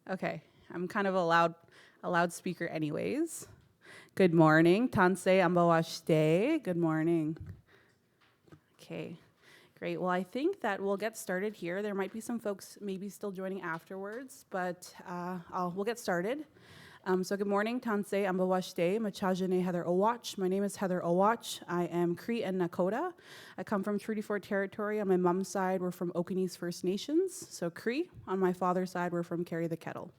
Okay, I'm kind of a loudspeaker anyways. Good morning, Tansei Ambawashite. Good morning. Okay, great. Well, I think that we'll get started here. There might be some folks maybe still joining afterwards, but we'll get started. So good morning, Tansei Ambawashite, Machajane Heather Owach. My name is Heather Owach. I am Cree and Nakota. I come from Treaty 4 territory. On my mom's side, we're from Okanese First Nations, so Cree. On my father's side, we're from Carry the Kettle.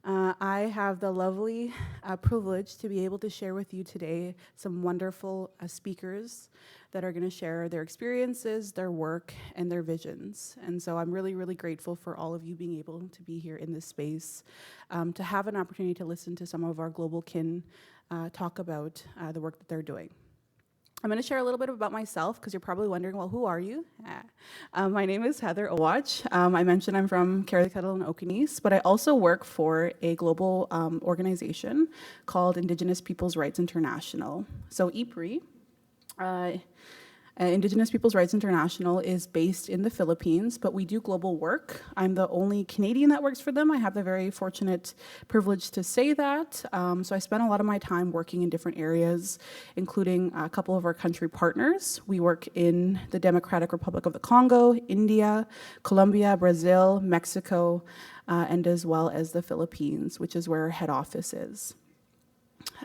I have the lovely privilege to be able to share with you today some wonderful speakers that are going to share their experiences, their work, and their visions. And so I'm really, really grateful for all of you being able to be here in this space, to have an opportunity to listen to some of our global kin talk about the work that they're doing. I'm going to share a little bit about myself because you're probably wondering, well, who are you? My name is Heather Owach. I mentioned I'm from Carry the Kettle and Okanese, but I also work for a global organization called Indigenous Peoples' Rights International. So IPRI, Indigenous Peoples' Rights International is based in the Philippines, but we do global work. I'm the only Canadian that works for them. I have the very fortunate privilege to say that. So I spend a lot of my time working in different areas, including a couple of our country partners. We work in the Democratic Republic of the Congo, India, Colombia, Brazil, Mexico, and as well as the Philippines, which is where our head office is.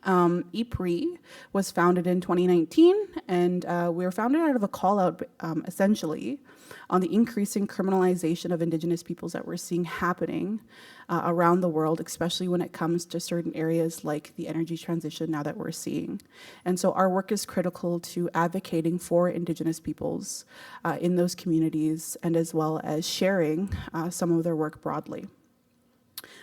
IPRI was founded in 2019, and we were founded out of a call out, essentially, on the increasing criminalization of Indigenous peoples that we're seeing happening around the world, especially when it comes to certain areas like the energy transition now that we're seeing. And so our work is critical to advocating for Indigenous peoples in those communities, and as well as sharing some of their work broadly.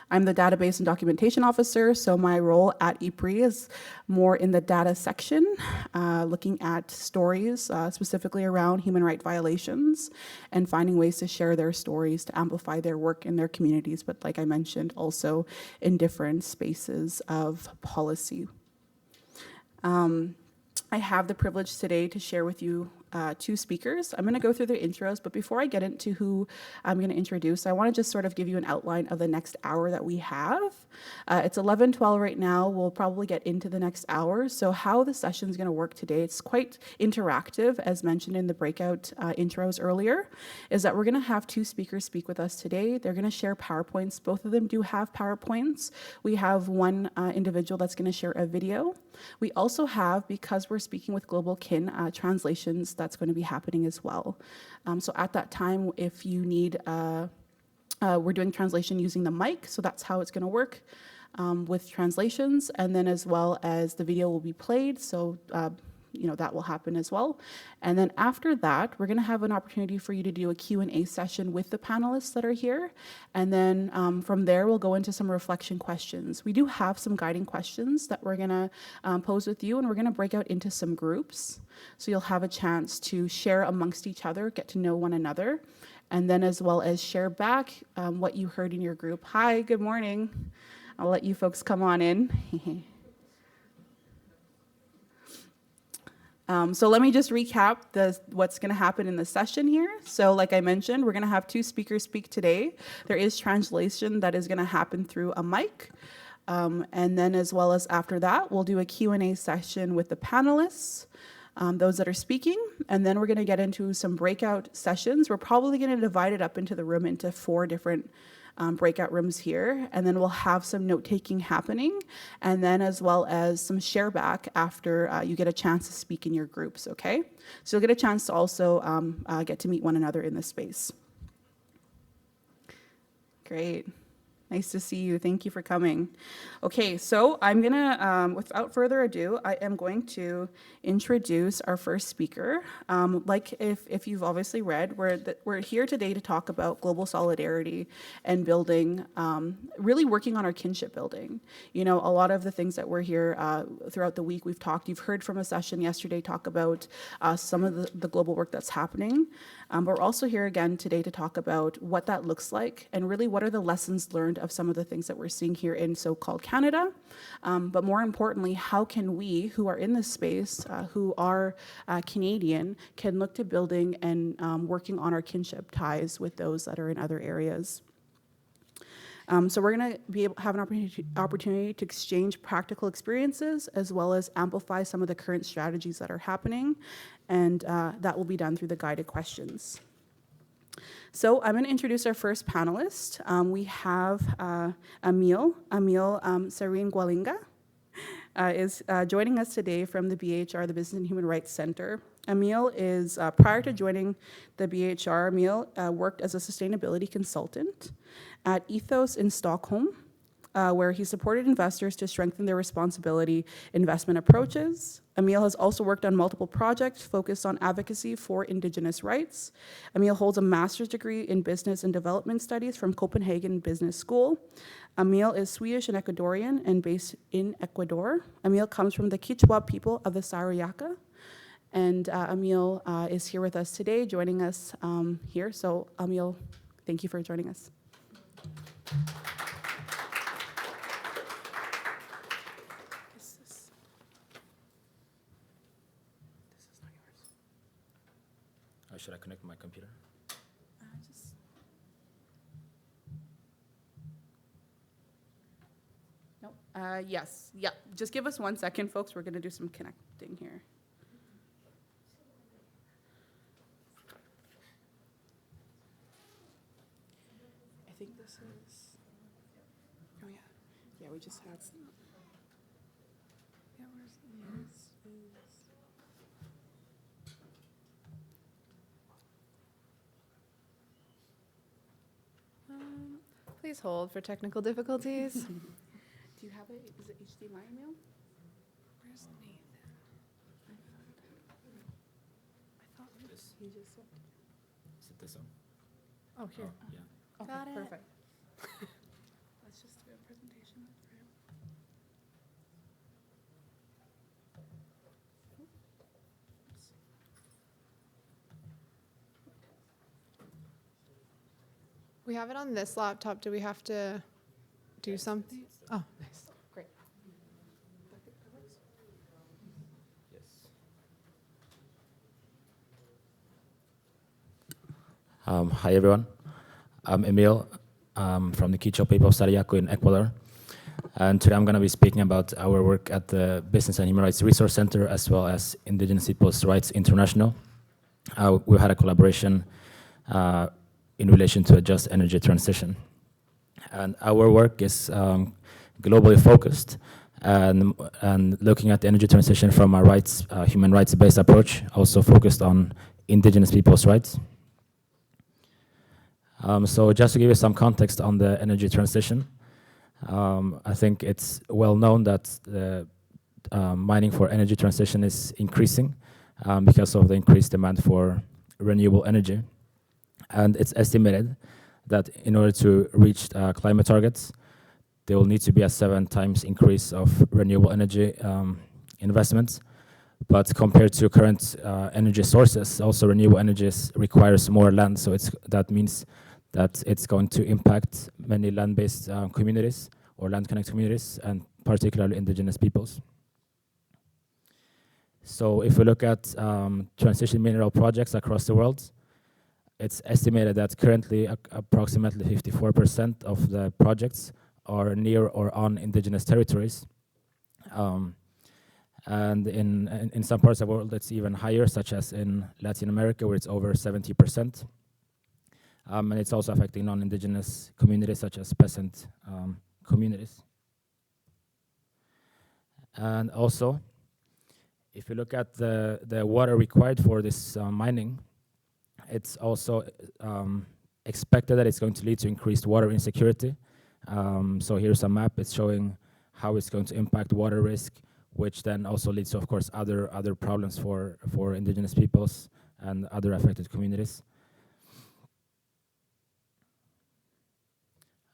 I'm the database and documentation officer, so my role at IPRI is more in the data section, looking at stories specifically around human rights violations and finding ways to share their stories to amplify their work in their communities, but like I mentioned, also in different spaces of policy. I have the privilege today to share with you two speakers. I'm going to go through their intros, but before I get into who I'm going to introduce, I want to just sort of give you an outline of the next hour that we have. It's 11:12 right now. We'll probably get into the next hour. So how the session is going to work today, it's quite interactive, as mentioned in the breakout intros earlier, is that we're going to have two speakers speak with us today. They're going to share PowerPoints. Both of them do have PowerPoints. We have one individual that's going to share a video. We also have, because we're speaking with global kin, translations that's going to be happening as well. So at that time, if you need, we're doing translation using the mic, so that's how it's going to work with translations, and then as well as the video will be played, so that will happen as well. And then after that, we're going to have an opportunity for you to do a Q&A session with the panelists that are here. And then from there, we'll go into some reflection questions. We do have some guiding questions that we're going to pose with you, and we're going to break out into some groups. So you'll have a chance to share amongst each other, get to know one another, and then as well as share back what you heard in your group. Hi, good morning. I'll let you folks come on in. So let me just recap what's going to happen in the session here. So like I mentioned, we're going to have two speakers speak today. There is translation that is going to happen through a mic. And then as well as after that, we'll do a Q&A session with the panelists, those that are speaking. And then we're going to get into some breakout sessions. We're probably going to divide it up into the room into 4 different breakout rooms here, and then we'll have some note-taking happening, and then as well as some share back after you get a chance to speak in your groups, okay? So you'll get a chance to also get to meet one another in this space. Great. Nice to see you. Thank you for coming. Okay, so I'm gonna, without further ado, I am going to introduce our first speaker. Like if you've obviously read, we're here today to talk about global solidarity and building, really working on our kinship building. You know, a lot of the things that we're here throughout the week, you've heard from a session yesterday talk about some of the global work that's happening. But we're also here again today to talk about what that looks like and really what are the lessons learned of some of the things that we're seeing here in so-called Canada. But more importantly, how can we who are in this space, who are Canadian, can look to building and working on our kinship ties with those that are in other areas. So we're going to have an opportunity to exchange practical experiences as well as amplify some of the current strategies that are happening, and that will be done through the guided questions. So I'm going to introduce our first panelist. We have Emil Sareen Gwalinga. Is joining us today from the BHR, the Business and Human Rights Center. Emil is, prior to joining the BHR, Emil worked as a sustainability consultant at Ethos in Stockholm, where he supported investors to strengthen their responsibility investment approaches. Emil has also worked on multiple projects focused on advocacy for Indigenous rights. Emil holds a master's degree in business and development studies from Copenhagen Business School. Emil is Swedish and Ecuadorian and based in Ecuador. Emil comes from the Quechua people of the Sarayaka. And Emil is here with us today, joining us here. So Emil, thank you for joining us. Should I connect my computer? No. Yes. Yeah. Just give us 1 second, folks. We're going to do some connecting here. I think this is. Oh yeah. Yeah. We just had. Yeah. Where's this? Please hold for technical difficulties. Do you have it? Is it HDMI email? Where's Nathan? I thought he just said. Is it this one? Oh, here. Oh, yeah. Okay, Got it. perfect. Let's just do a presentation. We have it on this laptop. Do we have to do something? Oh, nice. Great. Yes. Hi, everyone. I'm Emil from the Quechua people of Sarayaco in Ecuador. And today I'm going to be speaking about our work at the Business and Human Rights Resource Center as well as Indigenous Peoples' Rights International. We had a collaboration in relation to a just energy transition. And our work is globally focused and looking at the energy transition from a human rights-based approach, also focused on Indigenous people's rights. So just to give you some context on the energy transition, I think it's well known that the mining for energy transition is increasing because of the increased demand for renewable energy. And it's estimated that in order to reach climate targets, there will need to be a 7 times increase of renewable energy investments. But compared to current energy sources, also renewable energy requires more land. So that means that it's going to impact many land-based communities or land-connected communities, and particularly Indigenous peoples. So if we look at transition mineral projects across the world, it's estimated that currently approximately 54% of the projects are near or on Indigenous territories. And in some parts of the world, it's even higher, such as in Latin America, where it's over 70%. And it's also affecting non-Indigenous communities, such as peasant communities. And also, if you look at the water required for this mining, it's also expected that it's going to lead to increased water insecurity. So here's a map. It's showing how it's going to impact water risk, which then also leads to, of course, other problems for Indigenous peoples and other affected communities.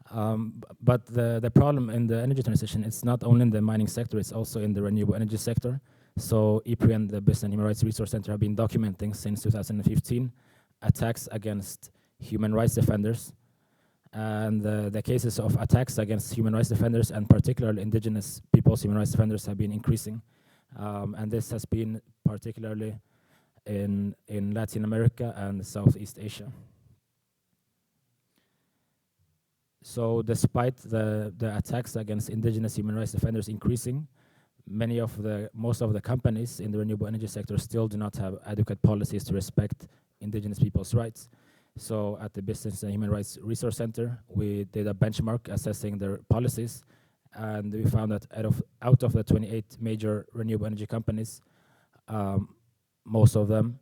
But the problem in the energy transition, it's not only in the mining sector, it's also in the renewable energy sector. So IPRI and the Business and Human Rights Resource Center have been documenting since 2015 attacks against human rights defenders. And the cases of attacks against human rights defenders, and particularly Indigenous people's human rights defenders, have been increasing. And this has been particularly in Latin America and Southeast Asia. So despite the attacks against indigenous human rights defenders increasing, most of the companies in the renewable energy sector still do not have adequate policies to respect indigenous people's rights. So at the Business and Human Rights Resource Center, we did a benchmark assessing their policies, and we found that out of the 28 major renewable energy companies, most of them,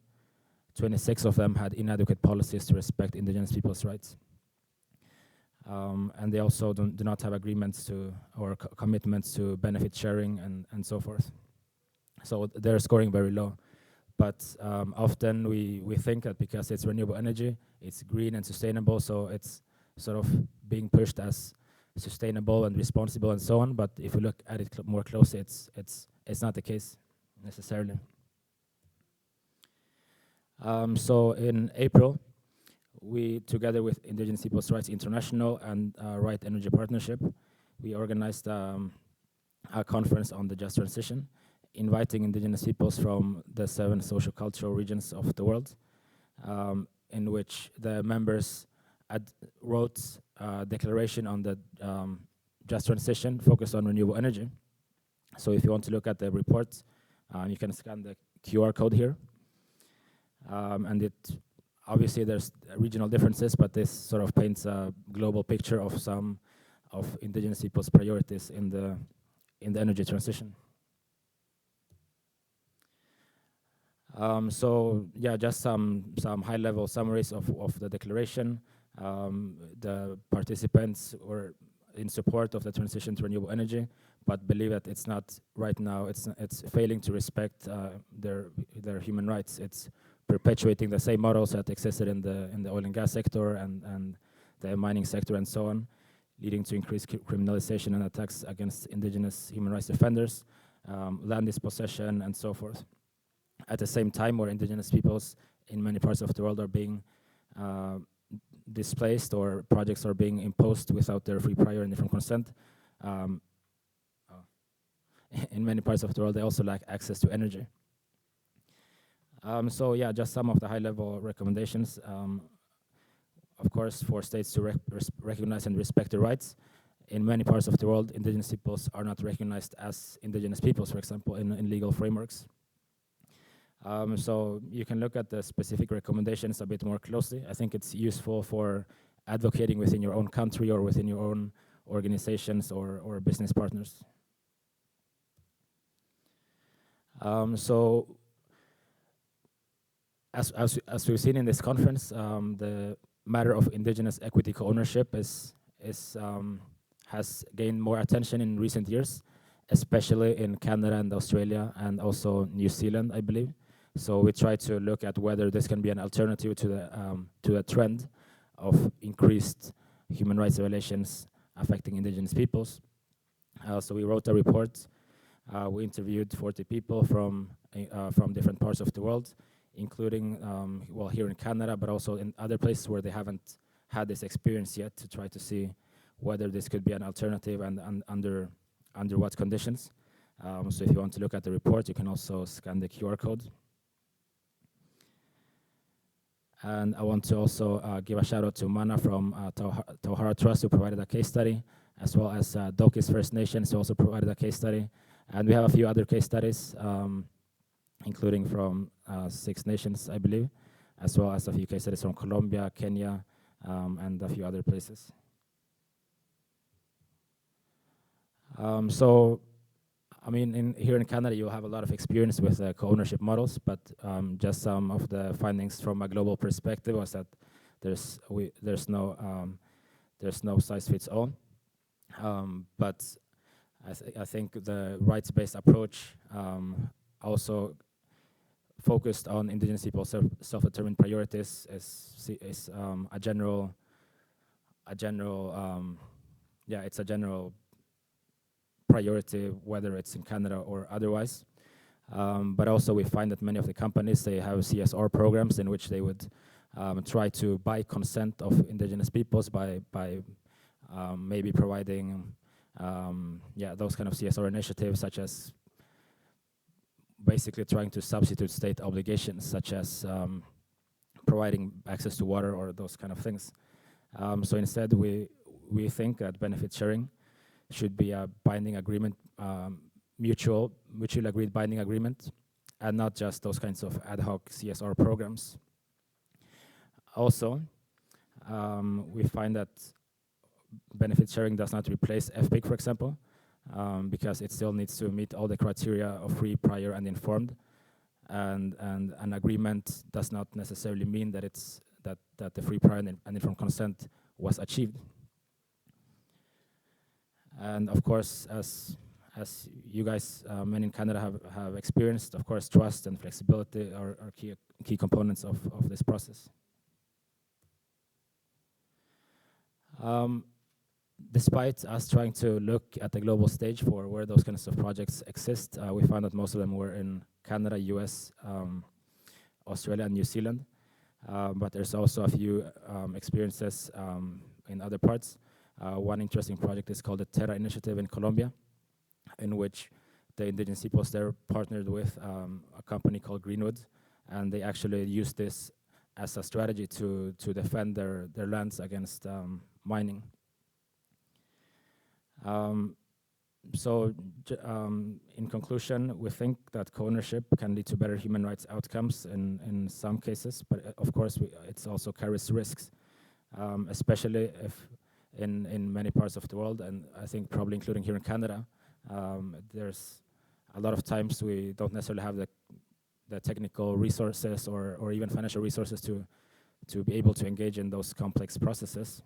26 of them, had inadequate policies to respect indigenous people's rights. And they also do not have agreements or commitments to benefit sharing and so forth. So they're scoring very low. But often we think that because it's renewable energy, it's green and sustainable, so it's sort of being pushed as sustainable and responsible and so on. But if we look at it more closely, it's not the case necessarily. So in April, we, together with Indigenous Peoples' Rights International and Right Energy Partnership, we organized a conference on the just transition, inviting indigenous peoples from the 7 socio-cultural regions of the world, in which the members wrote a declaration on the just transition focused on renewable energy. So if you want to look at the report, you can scan the QR code here. And obviously there's regional differences, but this sort of paints a global picture of some of indigenous people's priorities in the energy transition. So yeah, just some high-level summaries of the declaration. The participants were in support of the transition to renewable energy, but believe that it's not right now. It's failing to respect their human rights. It's perpetuating the same models that existed in the oil and gas sector and the mining sector and so on, leading to increased criminalization and attacks against indigenous human rights defenders, land dispossession, and so forth. At the same time, where indigenous peoples in many parts of the world are being displaced, or projects are being imposed without their free, prior, and informed consent, in many parts of the world, they also lack access to energy. So yeah, just some of the high-level recommendations. Of course, for states to recognize and respect their rights. In many parts of the world, indigenous peoples are not recognized as indigenous peoples, for example, in legal frameworks. So you can look at the specific recommendations a bit more closely. I think it's useful for advocating within your own country or within your own organizations or business partners. So as we've seen in this conference, the matter of indigenous equity co-ownership has gained more attention in recent years, especially in Canada and Australia and also New Zealand, I believe. So we try to look at whether this can be an alternative to the trend of increased human rights violations affecting indigenous peoples. So we wrote a report. We interviewed 40 people from different parts of the world, including well, here in Canada, but also in other places where they haven't had this experience yet, to try to see whether this could be an alternative and under what conditions. So if you want to look at the report, you can also scan the QR code. And I want to also give a shout out to Mana from Tauhara Trust, who provided a case study, as well as Dokis First Nations, who also provided a case study. And we have a few other case studies, including from 6 nations, I believe, as well as a few case studies from Colombia, Kenya, and a few other places. So, I mean, here in Canada, you have a lot of experience with co-ownership models, but just some of the findings from a global perspective was that there's no size fits all. But I think the rights-based approach also focused on indigenous people's self-determined priorities is a general priority, whether it's in Canada or otherwise. But also we find that many of the companies, they have CSR programs in which they would try to buy consent of indigenous peoples by maybe providing those kind of CSR initiatives, such as basically trying to substitute state obligations, such as providing access to water or those kind of things. So instead, we we think that benefit sharing should be a binding agreement, mutually agreed binding agreement, and not just those kinds of ad hoc CSR programs. Also, we find that benefit sharing does not replace FPIC, for example, because it still needs to meet all the criteria of free, prior, and informed. And an agreement does not necessarily mean that it's that the free, prior, and informed consent was achieved. And of course, as you guys, many in Canada have experienced, of course, trust and flexibility are key components of this process. Despite us trying to look at the global stage for where those kinds of projects exist, we found that most of them were in Canada, US, Australia, and New Zealand. But there's also a few experiences in other parts. One interesting project is called the Terra Initiative in Colombia, in which the indigenous peoples there partnered with a company called Greenwood, and they actually used this as a strategy to defend their lands against mining. So in conclusion, we think that co-ownership can lead to better human rights outcomes in some cases, but of course it also carries risks, especially if in many parts of the world, and I think probably including here in Canada, there's a lot of times we don't necessarily have the technical resources or even financial resources to be able to engage in those complex processes,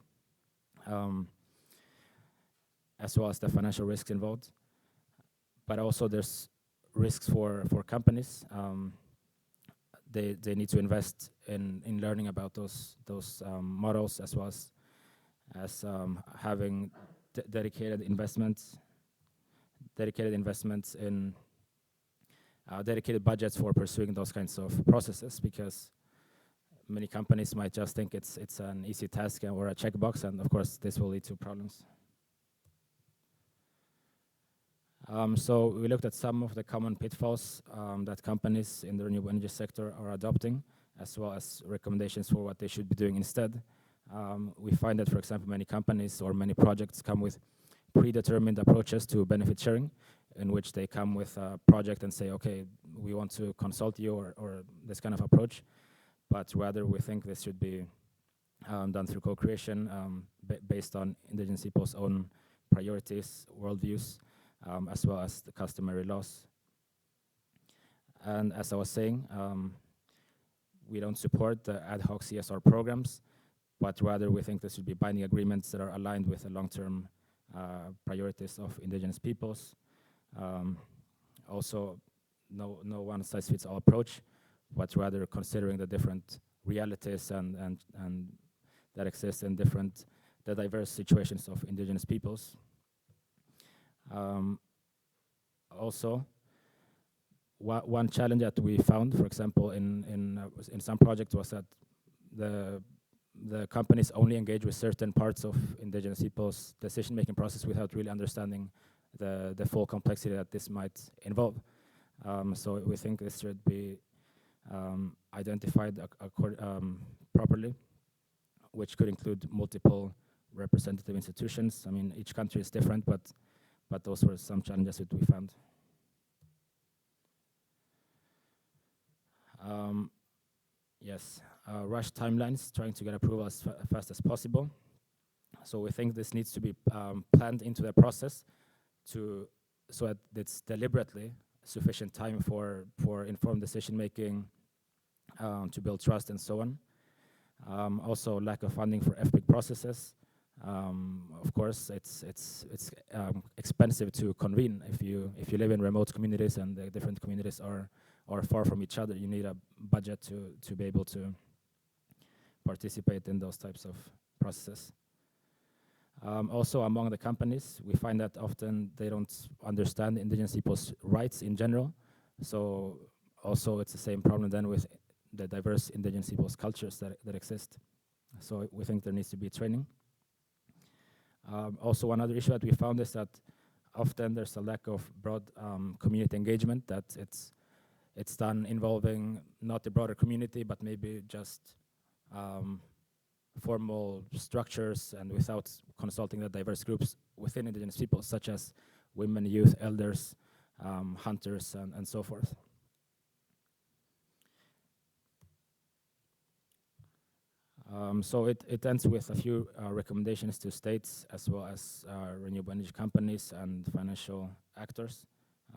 as well as the financial risks involved. But also there's risks for companies. They need to invest in learning about those models, as well as having dedicated investments in dedicated budgets for pursuing those kinds of processes, because many companies might just think it's an easy task or a checkbox, and of course this will lead to problems. So we looked at some of the common pitfalls that companies in the renewable energy sector are adopting, as well as recommendations for what they should be doing instead. We find that, for example, many companies or many projects come with predetermined approaches to benefit sharing, in which they come with a project and say, okay, we want to consult you or this kind of approach, but rather we think this should be done through co-creation based on indigenous people's own priorities, worldviews, as well as the customary laws. And as I was saying, we don't support the ad hoc CSR programs, but rather we think there should be binding agreements that are aligned with the long-term priorities of indigenous peoples. Also, no one-size-fits-all approach, but rather considering the different realities and that exist in the diverse situations of indigenous peoples. Also, one challenge that we found, for example, in some projects, was that the companies only engage with certain parts of indigenous people's decision-making process without really understanding the full complexity that this might involve. So we think this should be identified properly, which could include multiple representative institutions. I mean, each country is different, but those were some challenges that we found. Yes, rush timelines, trying to get approval as fast as possible. So we think this needs to be planned into the process so that it's deliberately sufficient time for informed decision making, to build trust and so on. Also, lack of funding for FPIC processes. Of course, it's expensive to convene. If you live in remote communities and the different communities are far from each other, you need a budget to be able to participate in those types of processes. Also, among the companies, we find that often they don't understand indigenous people's rights in general. So also it's the same problem then with the diverse indigenous people's cultures that exist. So we think there needs to be training. Also, one other issue that we found is that often there's a lack of broad community engagement, that it's done involving not the broader community, but maybe just formal structures and without consulting the diverse groups within indigenous peoples, such as women, youth, elders, hunters, and so forth. So it ends with a few recommendations to states as well as renewable energy companies and financial actors.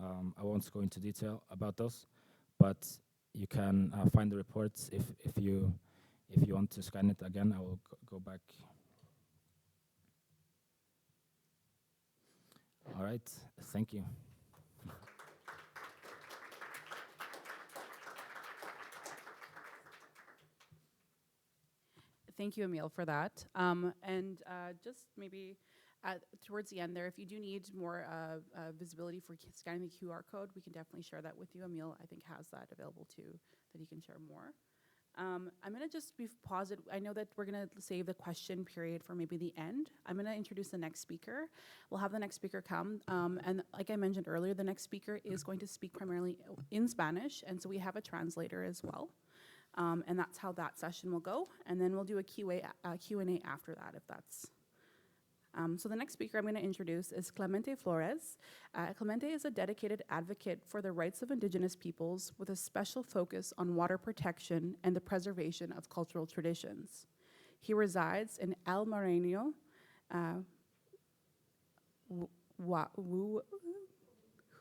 I won't go into detail about those, but you can find the reports if you want to scan it again. I will go back. All right, thank you. Thank you, Emil, for that. Just maybe towards the end there, if you do need more visibility for scanning the QR code, we can definitely share that with you. Emil, I think, has that available too, that he can share more. I'm going to just pause it. I know that we're going to save the question period for maybe the end. I'm going to introduce the next speaker. We'll have the next speaker come. And like I mentioned earlier, the next speaker is going to speak primarily in Spanish. And so we have a translator as well. And that's how that session will go. And then we'll do a Q&A after that, if that's... So the next speaker I'm going to introduce is Clemente Flores. Clemente is a dedicated advocate for the rights of indigenous peoples with a special focus on water protection and the preservation of cultural traditions. He resides in El Moreno,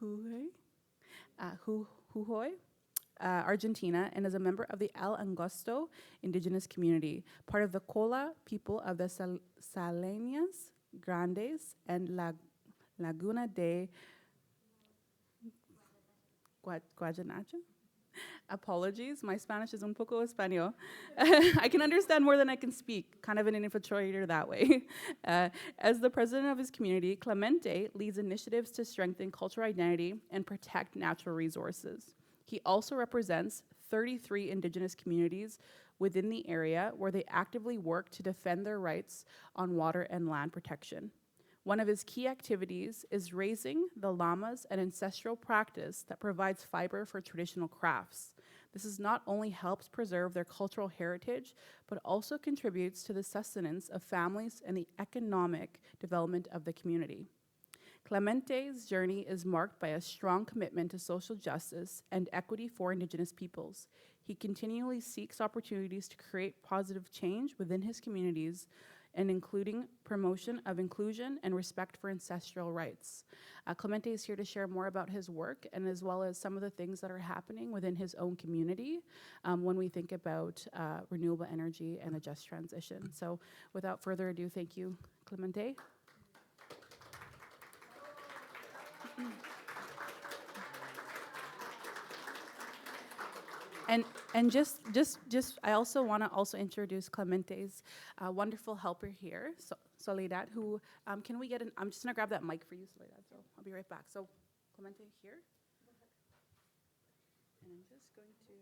Jujuy, Argentina, and is a member of the El Angosto indigenous community, part of the Cola people of the Salinas Grandes and Laguna de Guajanacha. Apologies, my Spanish is un poco español. I can understand more than I can speak, kind of an infiltrator that way. As the president of his community, Clemente leads initiatives to strengthen cultural identity and protect natural resources. He also represents 33 indigenous communities within the area where they actively work to defend their rights on water and land protection. One of his key activities is raising the llamas, an ancestral practice that provides fiber for traditional crafts. This not only helps preserve their cultural heritage, but also contributes to the sustenance of families and the economic development of the community. Clemente's journey is marked by a strong commitment to social justice and equity for indigenous peoples. He continually seeks opportunities to create positive change within his communities, and including promotion of inclusion and respect for ancestral rights. Clemente is here to share more about his work and as well as some of the things that are happening within his own community when we think about renewable energy and a just transition. So without further ado, thank you, Clemente. And just I also want to also introduce Clemente's wonderful helper here, Soledad, who, can we get an, I'm just going to grab that mic for you, Soledad, so I'll be right back. So Clemente here. And I'm just going to...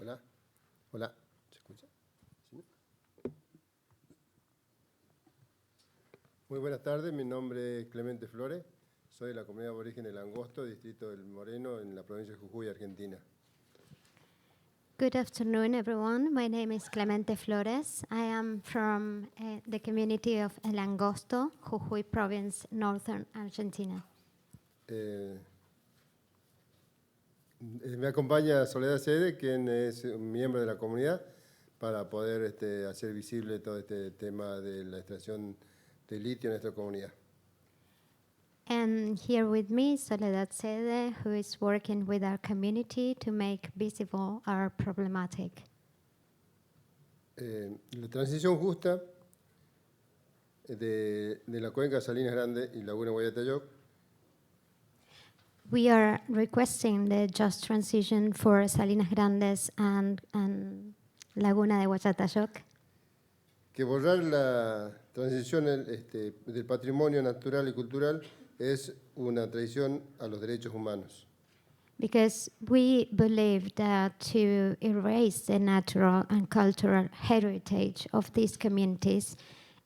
Hola, hola, ¿se escucha? ¿Sí? Muy buenas tardes, mi nombre es Clemente Flores, soy de la comunidad aborigen del Angosto, distrito del Moreno, en la provincia de Jujuy, Argentina. Good afternoon, everyone. My name is Clemente Flores. I am from the community of El Angosto, Jujuy province, northern Argentina. Me acompaña Soledad Sede, quien es un miembro de la comunidad, para poder hacer visible todo este tema de la extracción de litio en nuestra comunidad. And here with me, Soledad Sede, who is working with our community to make visible our problematic. La transición justa de la cuenca Salinas Grande y Laguna Guayatayoc We are requesting the just transition for Salinas Grandes and Laguna de Huachatayoc. que borrar la transición del patrimonio natural y cultural es una traición a los derechos humanos. Because we believe that to erase the natural and cultural heritage of these communities,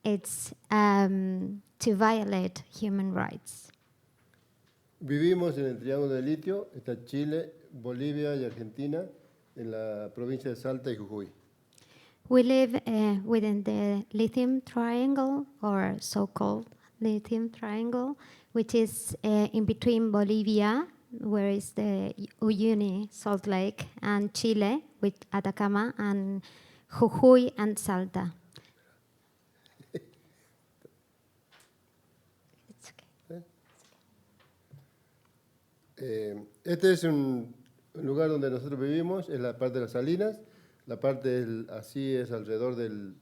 it's to violate human rights. Vivimos en el Triángulo del Litio, está Chile, Bolivia y Argentina, en la provincia de Salta y Jujuy. We live within the lithium triangle, or so-called lithium triangle, which is in between Bolivia, where is the Uyuni Salt Lake, and Chile, with Atacama, and Jujuy and Salta. It's okay. Este es un lugar donde nosotros vivimos, es la parte de las salinas, la parte así es alrededor de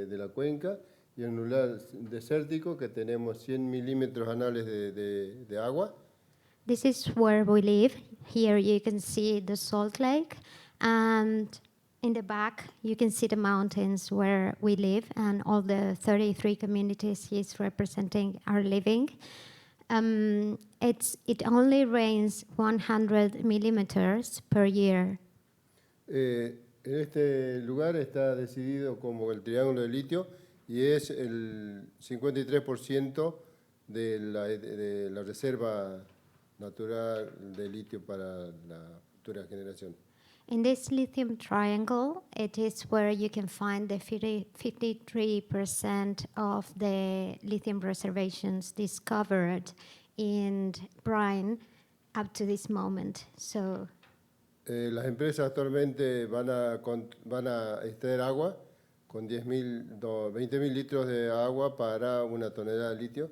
la cuenca, y en un lugar desértico que tenemos 100 milímetros anuales de agua. This is where we live. Here you can see the Salt Lake, and in the back you can see the mountains where we live, and all the 33 communities he's representing are living. It only rains 100 millimeters per year. En este lugar está decidido como el Triángulo del Litio y es el 53% de la reserva natural de litio para la futura generación. In this lithium triangle, it is where you can find the 53% of the lithium reservations discovered in brine up to this moment. So Las empresas actualmente van a extraer agua con 20.000 litros de agua para una tonelada de litio.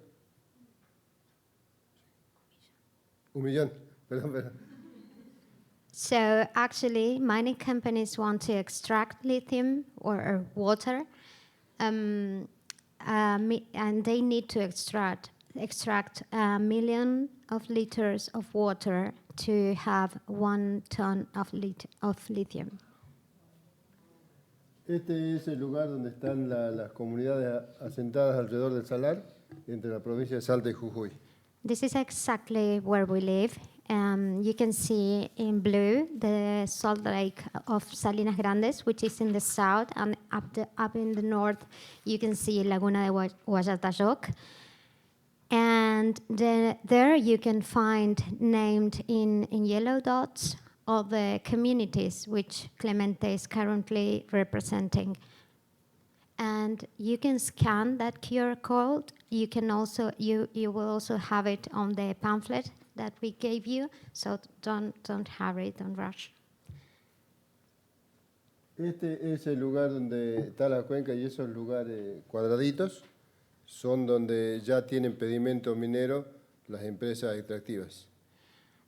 1 millón, perdón. So actually, mining companies want to extract lithium or water, and they need to extract 1 million of liters of water to have 1 ton of lithium. Este es el lugar donde están las comunidades asentadas alrededor del salar, entre la provincia de Salta y Jujuy. This is exactly where we live. You can see in blue the salt lake of Salinas Grandes, which is in the south, and up in the north you can see Laguna de Guayatayoc. And there you can find named in yellow dots all the communities which Clemente is currently representing. And you can scan that QR code. You can also you will also have it on the pamphlet that we gave you. So don't hurry, don't rush. Este es el lugar donde está la cuenca y esos lugares cuadraditos son donde ya tienen pedimento minero las empresas extractivas.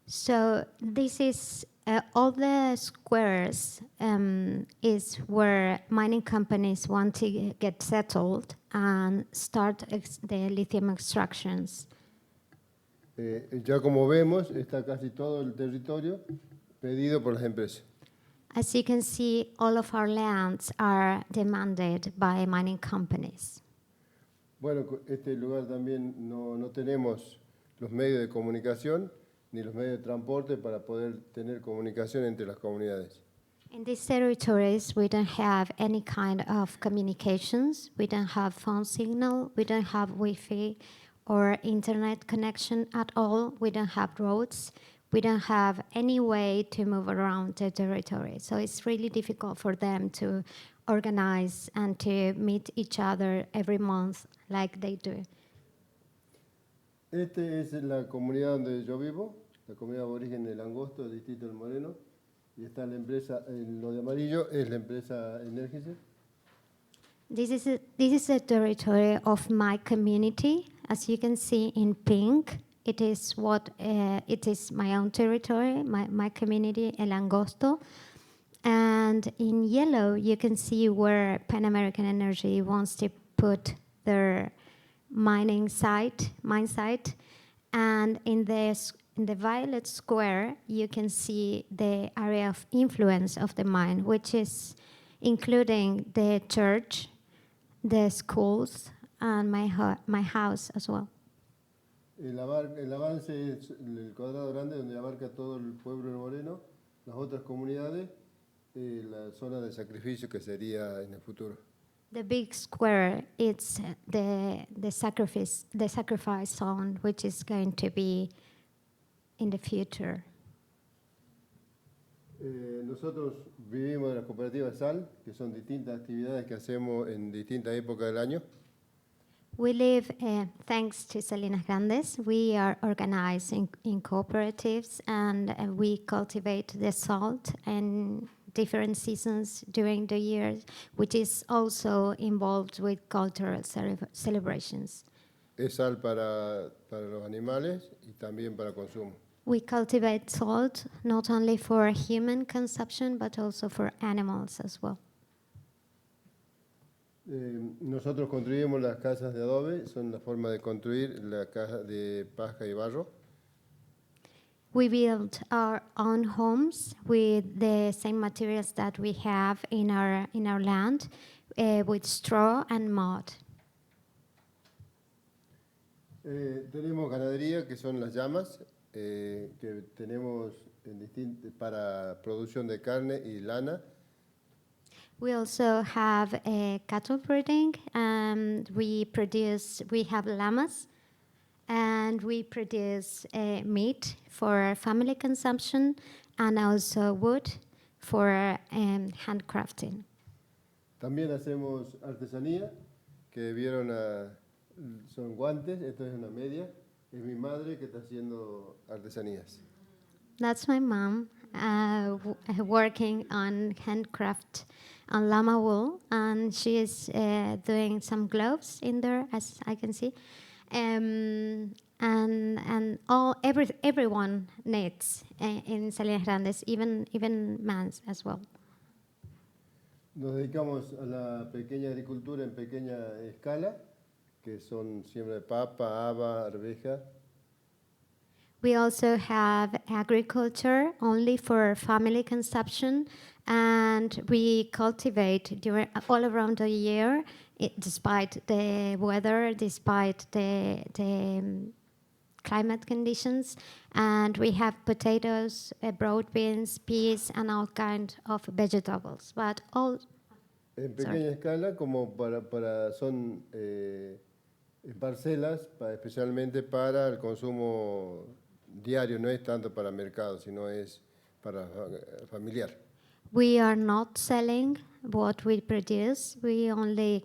So this is all the squares is where mining companies want to get settled and start the lithium extractions. Ya como vemos, está casi todo el territorio pedido por las empresas. As you can see, all of our lands are demanded by mining companies. Bueno, este lugar también no tenemos los medios de comunicación ni los medios de transporte para poder tener comunicación entre las comunidades. In these territories, we don't have any kind of communications. We don't have phone signal. We don't have Wi-Fi or internet connection at all. We don't have roads. We don't have any way to move around the territory. So it's really difficult for them to organize and to meet each other every month like they do. Este es la comunidad donde yo vivo, la comunidad aborigen del Angosto, del distrito del Moreno, y está la empresa, lo de amarillo es la empresa Energice. This is the territory of my community. As you can see in pink, it is my own territory, my community, El Angosto. And in yellow, you can see where Pan American Energy wants to put their mine site. And in the violet square, you can see the area of influence of the mine, which is including the church, the schools, and my house as well. El avance es el cuadrado grande donde abarca todo el pueblo moreno, las otras comunidades, la zona de sacrificio que sería en el futuro. The big square, it's the sacrifice zone, which is going to be in the future. Nosotros vivimos en las cooperativas SAL, que son distintas actividades que hacemos en distintas épocas del año. We live, thanks to Salinas Grandes, we are organized in cooperatives, and we cultivate the salt in different seasons during the year, which is also involved with cultural celebrations. Es sal para los animales y también para consumo. We cultivate salt not only for human consumption, but also for animals as well. Nosotros construimos las casas de adobe, son la forma de construir la caja de paja y barro. We build our own homes with the same materials that we have in our land, with straw and mud. Tenemos ganadería, que son las llamas, que tenemos para producción de carne y lana. We also have cattle breeding, and we have llamas, and we produce meat for family consumption, and also wood for handcrafting. También hacemos artesanía, que vieron son guantes, esto es una media, es mi madre que está haciendo artesanías. That's my mom working on handcraft on llama wool, and she is doing some gloves in there, as I can see, and everyone knits in Salinas Grandes, even mans as well. Nos dedicamos a la pequeña agricultura en pequeña escala, que son siembra de papa, haba, arveja. We also have agriculture only for family consumption, and we cultivate all around the year, despite the weather, despite the climate conditions. And we have potatoes, broad beans, peas, and all kinds of vegetables. But all En pequeña escala, como son parcelas, especialmente para el consumo diario, no es tanto para mercado, sino es para familiar. we are not selling what we produce. We only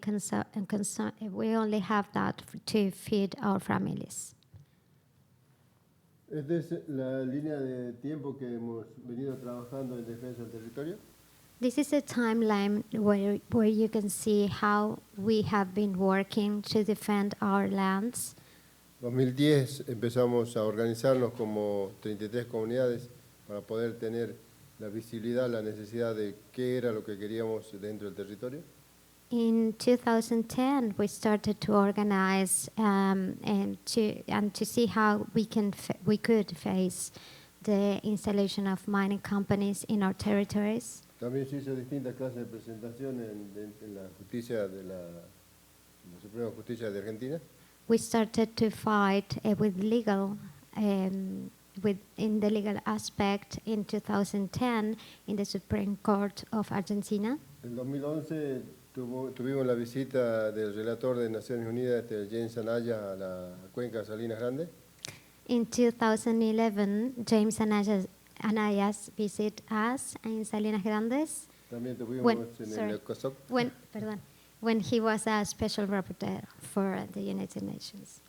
we only have that to feed our families. Esta es la línea de tiempo que hemos venido trabajando en defensa del territorio. This is a timeline where you can see how we have been working to defend our lands. 2010 empezamos a organizarnos como 33 comunidades para poder tener la visibilidad, la necesidad de qué era lo que queríamos dentro del territorio. In 2010, we started to organize and to see how we could face the installation of mining companies in our territories. También se hizo distintas clases de presentación en la justicia de la Suprema Justicia de Argentina. We started to fight with legal, in the legal aspect in 2010 in the Supreme Court of Argentina. En 2011 tuvimos la visita del relator de Naciones Unidas, James Anaya, a la cuenca de Salinas Grandes. In 2011, James Anayas visit us in Salinas Grandes. También tuvimos When- el ECOSOC. When he was a special rapporteur for the United Nations.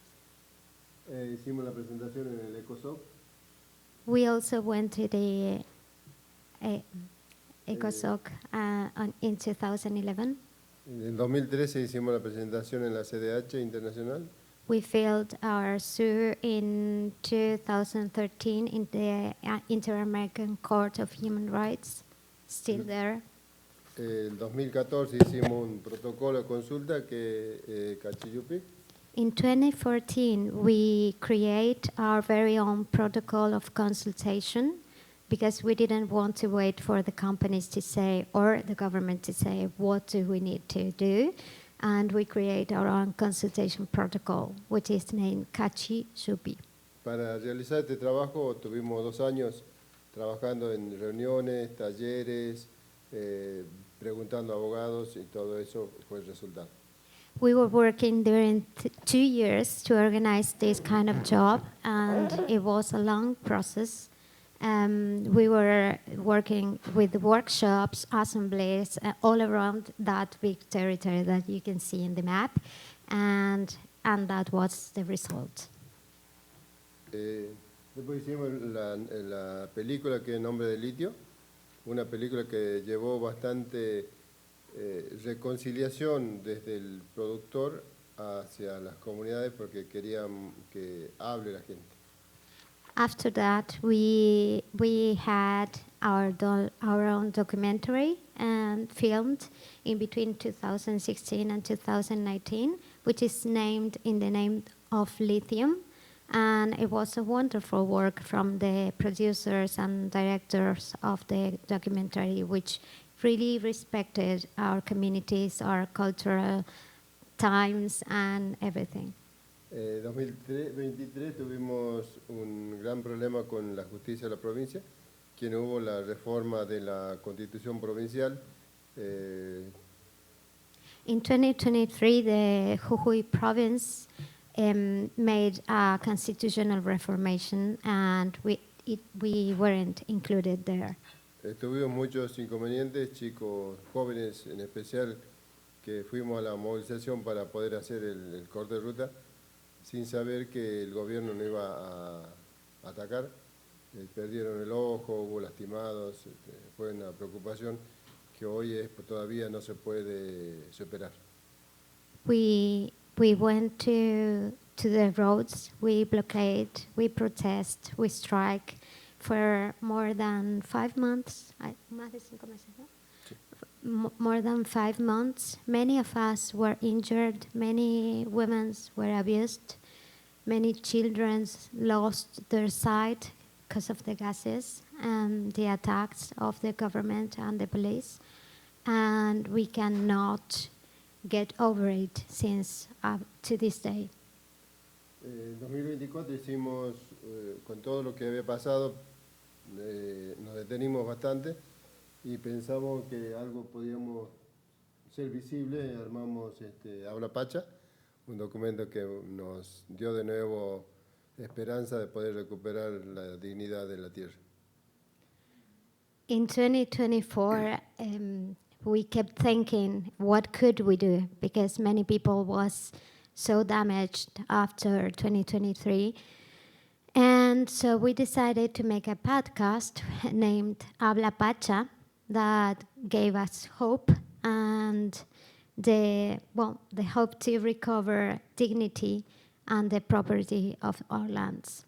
Hicimos la presentación en el ECOSOC. We also went to the ECOSOC in 2011. En 2013 hicimos la presentación en la CDH internacional. We filed our suit in 2013 in the Inter-American Court of Human Rights, still there. En 2014 hicimos un protocolo de consulta que Cachiyupi. In 2014, we create our very own protocol of consultation because we didn't want to wait for the companies to say or the government to say what do we need to do. and we create our own consultation protocol, which is named Kachi Supi. Para realizar este trabajo tuvimos 2 años trabajando en reuniones, talleres, preguntando a abogados y todo eso fue el resultado. We were working during 2 years to organize this kind of job, and it was a long process. We were working with workshops, assemblies, all around that big territory that you can see in the map, and that was the result. Después hicimos la película que es Nombre de Litio, una película que llevó bastante reconciliación desde el productor hacia las comunidades porque querían que hable la gente. After that, we had our own documentary and filmed in between 2016 and 2019, which is named in the name of lithium. And it was a wonderful work from the producers and directors of the documentary, which really respected our communities, our cultural times, and everything. 2023 tuvimos un gran problema con la justicia de la provincia, que no hubo la reforma de la constitución provincial. In 2023, the Jujuy province made a constitutional reformation, and we weren't included there. Tuvimos muchos inconvenientes, chicos jóvenes en especial, que fuimos a la movilización para poder hacer el corte de ruta, sin saber que el gobierno no iba a atacar. Perdieron el ojo, hubo lastimados, fue una preocupación que hoy todavía no se puede superar. We went to the roads, we blockade, we protest, we strike for more than 5 months. Más de 5 meses, ¿no? More than 5 months. Many of us were injured, many women were abused, many children lost their sight because of the gases and the attacks of the government and the police. And we cannot get over it since to this day. En 2024 hicimos, con todo lo que había pasado, nos detenimos bastante y pensamos que algo podíamos ser visible. Armamos Habla Pacha, un documento que nos dio de nuevo esperanza de poder recuperar la dignidad de la tierra. In 2024, we kept thinking, what could we do? Because many people was so damaged after 2023. And so we decided to make a podcast named Habla Pacha that gave us hope and the hope to recover dignity and the property of our lands.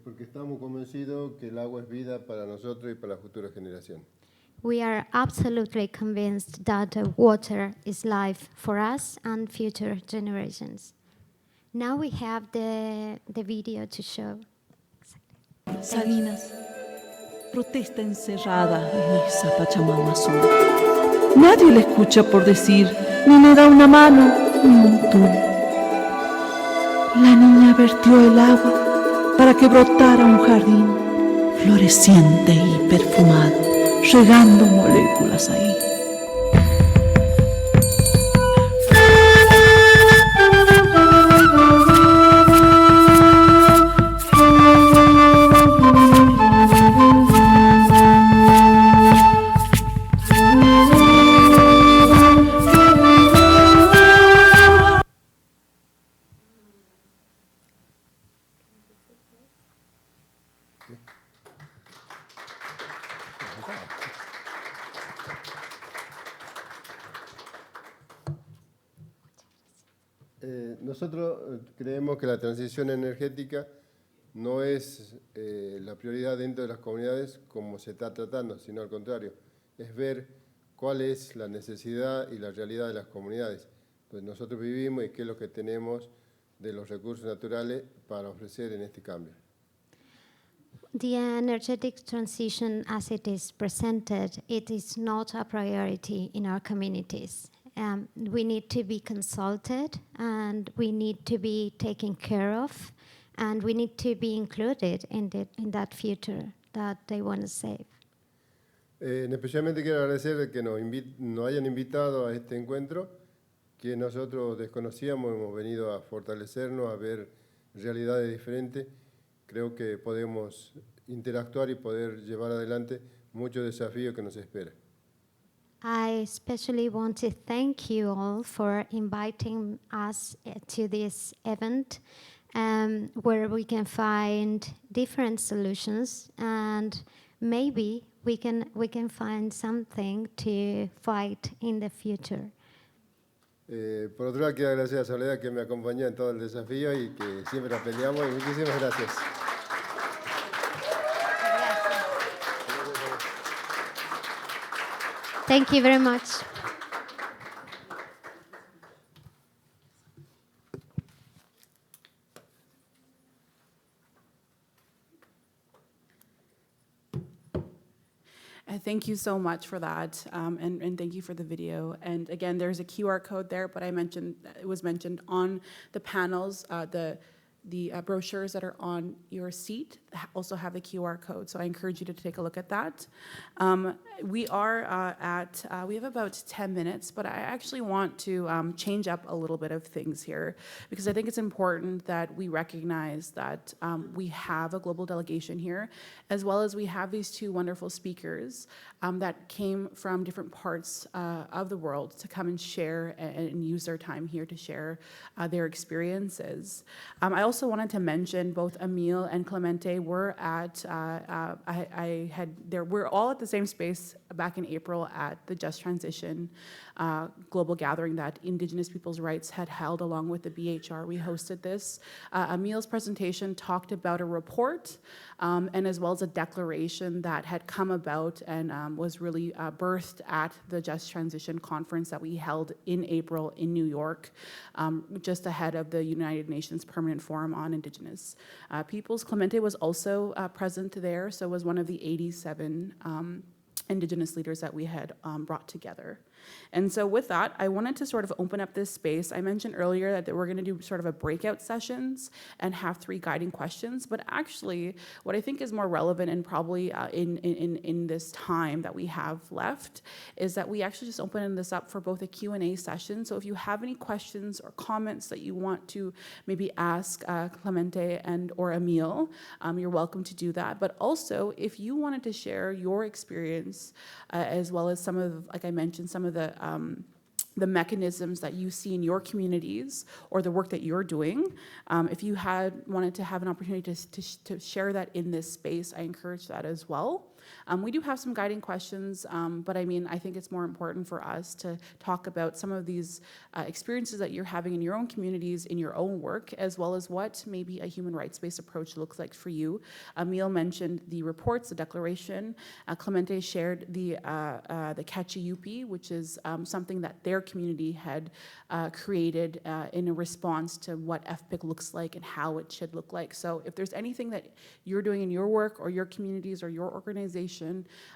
Porque estamos convencidos que el agua es vida para nosotros y para la futura generación. We are absolutely convinced that water is life for us and future generations. Now we have the video to show. Salinas, protesta encerrada en esa Pachamama azul. Nadie le escucha por decir, ni le da una mano ni un tul. La niña vertió el agua para que brotara un jardín floreciente y perfumado, regando moléculas ahí. Nosotros creemos que la transición energética no es la prioridad dentro de las comunidades como se está tratando, sino al contrario, es ver cuál es la necesidad y la realidad de las comunidades donde nosotros vivimos y qué es lo que tenemos de los recursos naturales para ofrecer en este cambio. The energetic transition as it is presented, it is not a priority in our communities. we need to be consulted, and we need to be taken care of, and we need to be included in that future that they want to save. Especialmente quiero agradecer que nos hayan invitado a este encuentro, que nosotros desconocíamos, hemos venido a fortalecernos, a ver realidades diferentes. Creo que podemos interactuar y poder llevar adelante muchos desafíos que nos esperan. I especially want to thank you all for inviting us to this event, where we can find different solutions, and maybe we can find something to fight in the future. Por otro lado, quiero agradecer a Soledad que me acompañó en todo el desafío y que siempre la peleamos, y muchísimas gracias. Thank you very much. Thank you so much for that, and thank you for the video. And again, there's a QR code there, but it was mentioned on the panels, the brochures that are on your seat also have a QR code, so I encourage you to take a look at that. We have about 10 minutes, but I actually want to change up a little bit of things here, because I think it's important that we recognize that we have a global delegation here, as well as we have these two wonderful speakers that came from different parts of the world to come and share and use their time here to share their experiences. I also wanted to mention both Emil and Clemente were at, we're all at the same space back in April at the Just Transition global gathering that Indigenous Peoples' Rights had held along with the BHR. We hosted this. Emil's presentation talked about a report and as well as a declaration that had come about and was really birthed at the Just Transition conference that we held in April in New York, just ahead of the United Nations Permanent Forum on Indigenous Peoples. Clemente was also present there, so was one of the 87 Indigenous leaders that we had brought together. And so with that, I wanted to sort of open up this space. I mentioned earlier that we're going to do sort of a breakout sessions and have 3 guiding questions, but actually what I think is more relevant and probably in this time that we have left is that we actually just open this up for both a Q&A session. So if you have any questions or comments that you want to maybe ask Clemente and or Emil, you're welcome to do that. But also, if you wanted to share your experience as well as some of, like I mentioned, some of the mechanisms that you see in your communities or the work that you're doing. If you wanted to have an opportunity to share that in this space, I encourage that as well. We do have some guiding questions, but I mean, I think it's more important for us to talk about some of these experiences that you're having in your own communities, in your own work, as well as what maybe a human rights-based approach looks like for you. Emil mentioned the reports, the declaration. Clemente shared the Cachiyupi, which is something that their community had created in a response to what FPIC looks like and how it should look like. So if there's anything that you're doing in your work or your communities or your organization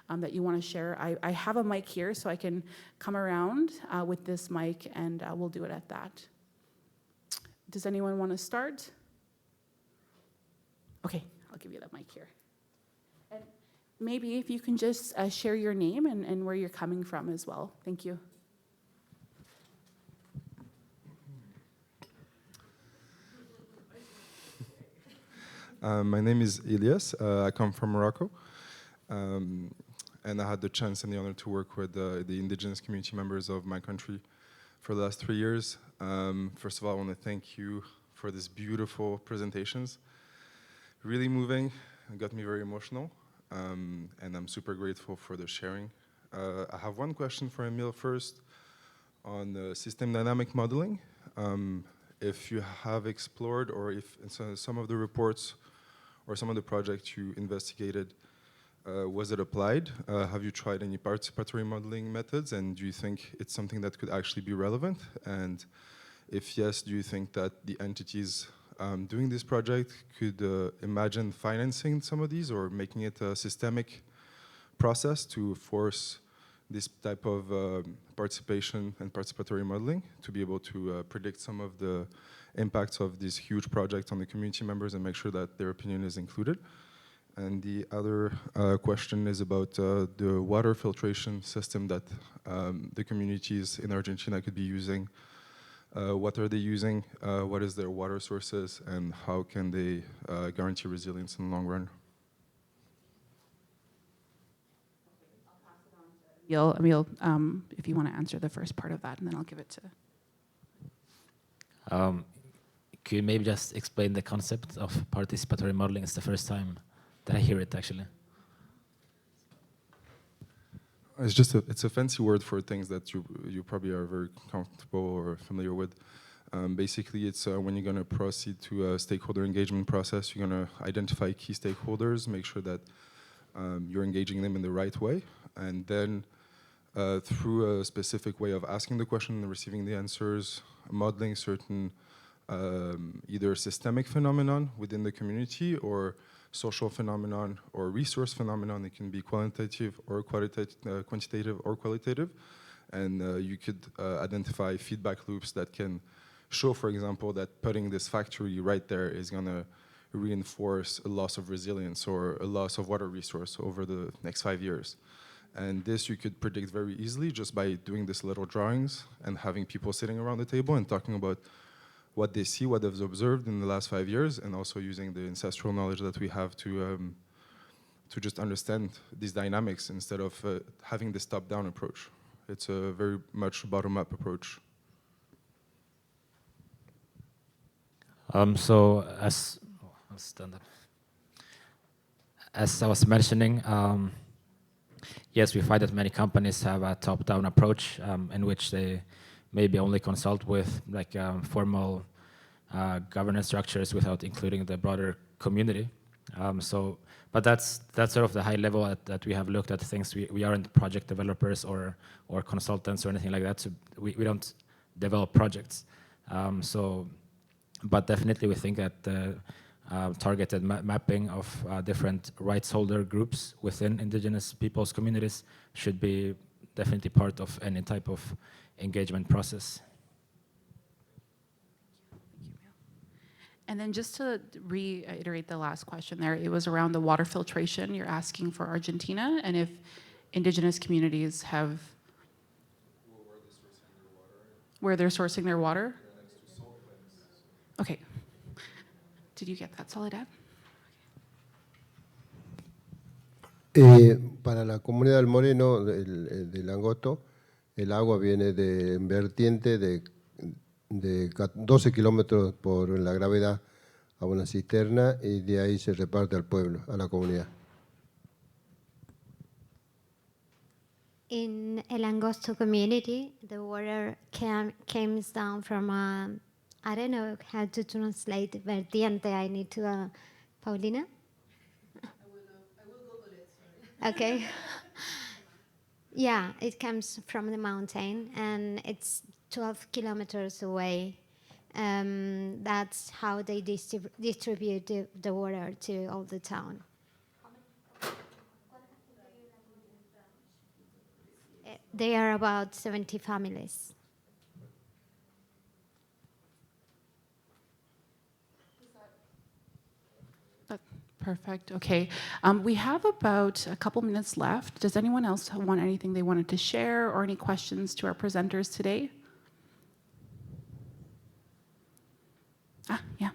that you want to share, I have a mic here so I can come around with this mic and we'll do it at that. Does anyone want to start? Okay, I'll give you that mic here. And maybe if you can just share your name and where you're coming from as well. Thank you. My name is Elias. I come from Morocco. And I had the chance and the honor to work with the indigenous community members of my country for the last 3 years. First of all, I want to thank you for these beautiful presentations. Really moving, it got me very emotional, and I'm super grateful for the sharing. I have one question for Emil first on system dynamic modeling. If you have explored, or if in some of the reports or some of the projects you investigated, was it applied? Have you tried any participatory modeling methods, and do you think it's something that could actually be relevant? And if yes, do you think that the entities doing this project could imagine financing some of these or making it a systemic process to force this type of participation and participatory modeling to be able to predict some of the impacts of this huge project on the community members and make sure that their opinion is included. And the other question is about the water filtration system that the communities in Argentina could be using. What are they using? What is their water sources? And how can they guarantee resilience in the long run? Emil, if you want to answer the first part of that, and then I'll give it to... Could you maybe just explain the concept of participatory modeling? It's the first time that I hear it, actually. It's a fancy word for things that you probably are very comfortable or familiar with. Basically, it's when you're going to proceed to a stakeholder engagement process, you're going to identify key stakeholders, make sure that you're engaging them in the right way, and then through a specific way of asking the question and receiving the answers, modeling certain either systemic phenomenon within the community or social phenomenon or resource phenomenon. It can be quantitative or quantitative or qualitative. And you could identify feedback loops that can show, for example, that putting this factory right there is going to reinforce a loss of resilience or a loss of water resource over the next 5 years. And this you could predict very easily just by doing these little drawings and having people sitting around the table and talking about what they see, what they've observed in the last 5 years, and also using the ancestral knowledge that we have to just understand these dynamics instead of having this top-down approach. It's a very much bottom-up approach. So as I was mentioning, yes, we find that many companies have a top-down approach in which they maybe only consult with like formal governance structures without including the broader community. But that's sort of the high level that we have looked at things. We aren't project developers or consultants or anything like that. So we don't develop projects. But definitely we think that the targeted mapping of different rights holder groups within indigenous peoples' communities should be definitely part of any type of engagement process. And then just to reiterate the last question there, it was around the water filtration. You're asking for Argentina and if indigenous communities have... Where they're sourcing their water? Okay. Did you get that, Soledad? Para la comunidad del Moreno, del Angoto, el agua viene de vertiente de 12 kilómetros por la gravedad a una cisterna y de ahí se reparte al pueblo, a la comunidad. In El Angosto community, the water comes down from I don't know how to translate vertiente. I need to, Paulina? I will Google it, sorry. Okay. Yeah, it comes from the mountain and it's 12 kilometers away. That's how they distribute the water to all the town. They are about 70 families. Perfect. Okay. We have about a couple minutes left. Does anyone else want anything they wanted to share or any questions to our presenters today? Yeah.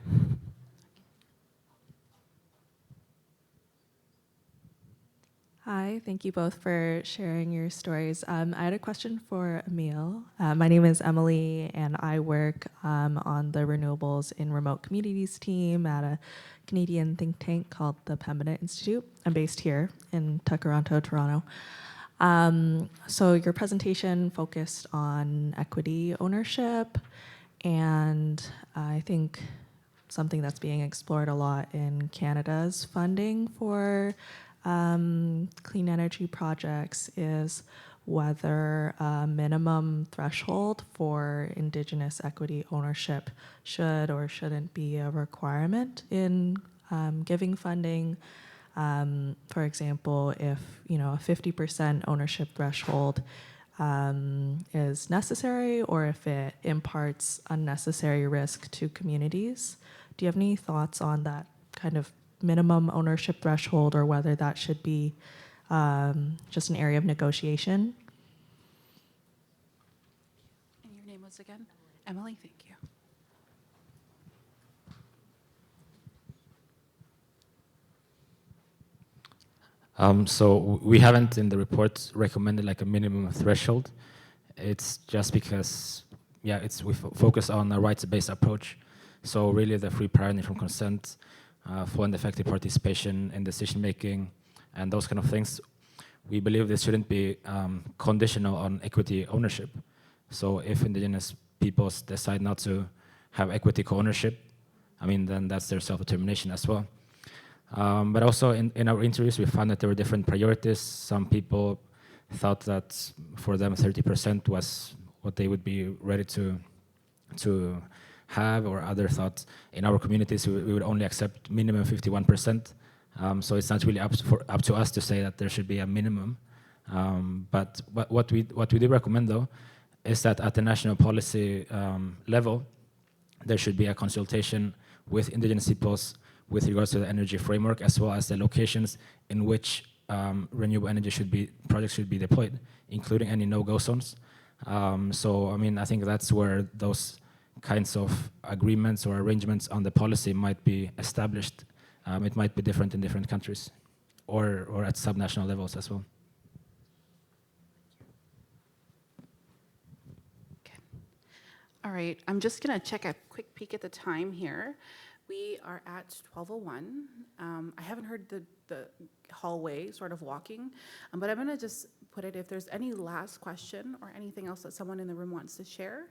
Hi, thank you both for sharing your stories. I had a question for Emil. My name is Emily, and I work on the Renewables in Remote Communities team at a Canadian think tank called the Pembina Institute. I'm based here in Toronto, Toronto. So your presentation focused on equity ownership, and I think something that's being explored a lot in Canada's funding for clean energy projects is whether a minimum threshold for Indigenous equity ownership should or shouldn't be a requirement in giving funding. For example, if a 50% ownership threshold is necessary, or if it imparts unnecessary risk to communities. Do you have any thoughts on that kind of minimum ownership threshold, or whether that should be just an area of negotiation? And your name was again? Emily, thank you. So we haven't in the report recommended like a minimum threshold. It's just because, yeah, we focus on a rights-based approach. So really the free, prior, and informed consent, full and effective participation in decision-making, and those kind of things. We believe this shouldn't be conditional on equity ownership. So if indigenous peoples decide not to have equity co-ownership, I mean, then that's their self-determination as well. But also in our interviews, we found that there were different priorities. Some people thought that for them 30% was what they would be ready to have, or other thought in our communities we would only accept minimum 51%. So it's not really up to us to say that there should be a minimum. But what we do recommend though is that at the national policy level, there should be a consultation with indigenous peoples with regards to the energy framework, as well as the locations in which renewable energy projects should be deployed, including any no-go zones. So, I mean, I think that's where those kinds of agreements or arrangements on the policy might be established. It might be different in different countries, or at subnational levels as well. Okay. All right, I'm just gonna check a quick peek at the time here. We are at 12:01. I haven't heard the hallway sort of walking, but I'm gonna just put it, if there's any last question or anything else that someone in the room wants to share.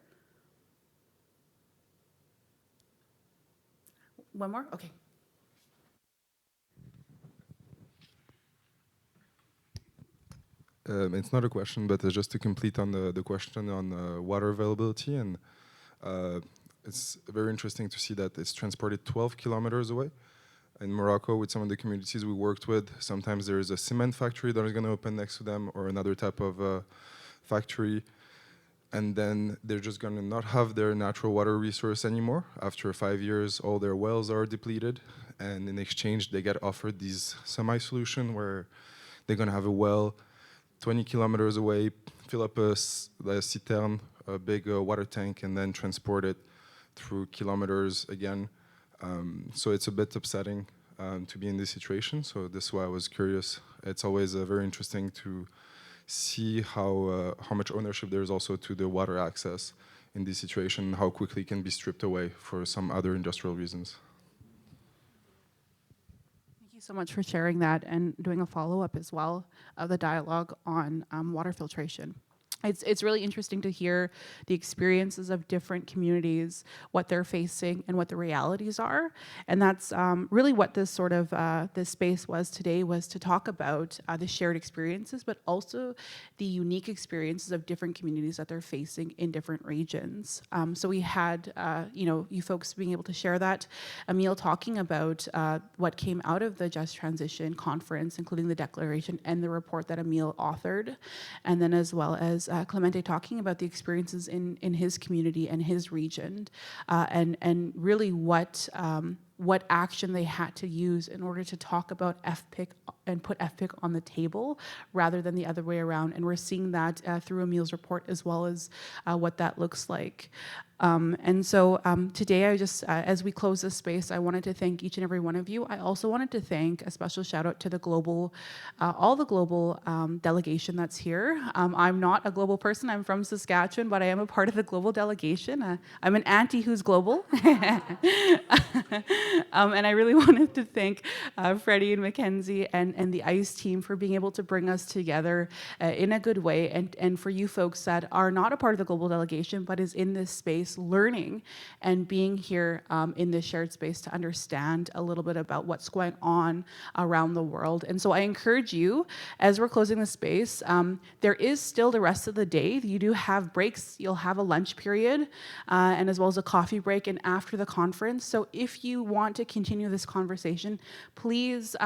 One more? Okay. It's not a question, but just to complete on the question on water availability, and it's very interesting to see that it's transported 12 kilometers away. In Morocco, with some of the communities we worked with, sometimes there is a cement factory that is going to open next to them, or another type of factory, and then they're just going to not have their natural water resource anymore. After 5 years, all their wells are depleted, and in exchange, they get offered these semi-solution where they're going to have a well 20 kilometers away, fill up a citern, a big water tank, and then transport it through kilometers again. So it's a bit upsetting to be in this situation. So this is why I was curious. It's always very interesting to see how much ownership there is also to the water access in this situation, how quickly it can be stripped away for some other industrial reasons. Thank you so much for sharing that and doing a follow-up as well of the dialogue on water filtration. It's really interesting to hear the experiences of different communities, what they're facing and what the realities are. And that's really what this sort of, this space was today, was to talk about the shared experiences, but also the unique experiences of different communities that they're facing in different regions. So we had, you folks being able to share that. Emile talking about what came out of the Just Transition Conference, including the declaration and the report that Emile authored. And then as well as Clemente talking about the experiences in his community and his region, and really what action they had to use in order to talk about FPIC and put FPIC on the table rather than the other way around. And we're seeing that through Emile's report, as well as what that looks like. And so today, I just, as we close this space, I wanted to thank each and every one of you. I also wanted to thank a special shout out to the global, all the global delegation that's here. I'm not a global person, I'm from Saskatchewan, but I am a part of the global delegation. I'm an auntie who's global. And I really wanted to thank Freddie and Mackenzie and the ICE team for being able to bring us together in a good way, and for you folks that are not a part of the global delegation, but is in this space learning and being here in this shared space to understand a little bit about what's going on around the world. And so I encourage you, as we're closing the space, there is still the rest of the day. You do have breaks. You'll have a lunch period, and as well as a coffee break and after the conference. So if if you want to continue this conversation, please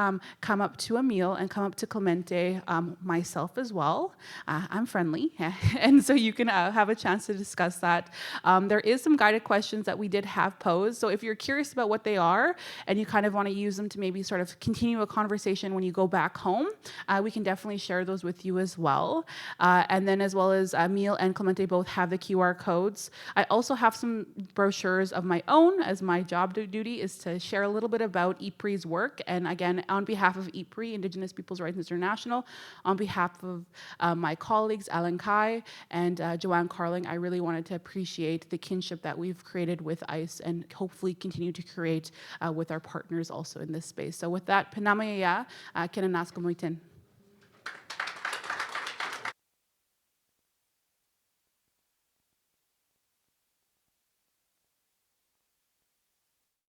come up to Emil and come up to Clemente, myself as well. I'm friendly, and so you can have a chance to discuss that. There is some guided questions that we did have posed, so if you're curious about what they are and you kind of want to use them to maybe sort of continue a conversation when you go back home, we can definitely share those with you as well. And then as well as Emil and Clemente both have the QR codes. I also have some brochures of my own, as my job duty is to share a little bit about IPRI's work. And again, on behalf of IPRI, Indigenous Peoples' Rights International, on behalf of my colleagues, Alan Kai and Joanne Carling, I really wanted to appreciate the kinship that we've created with ICE and hopefully continue to create with our partners also in this space. So with that, Pinamaya, Kinanaska Muitin.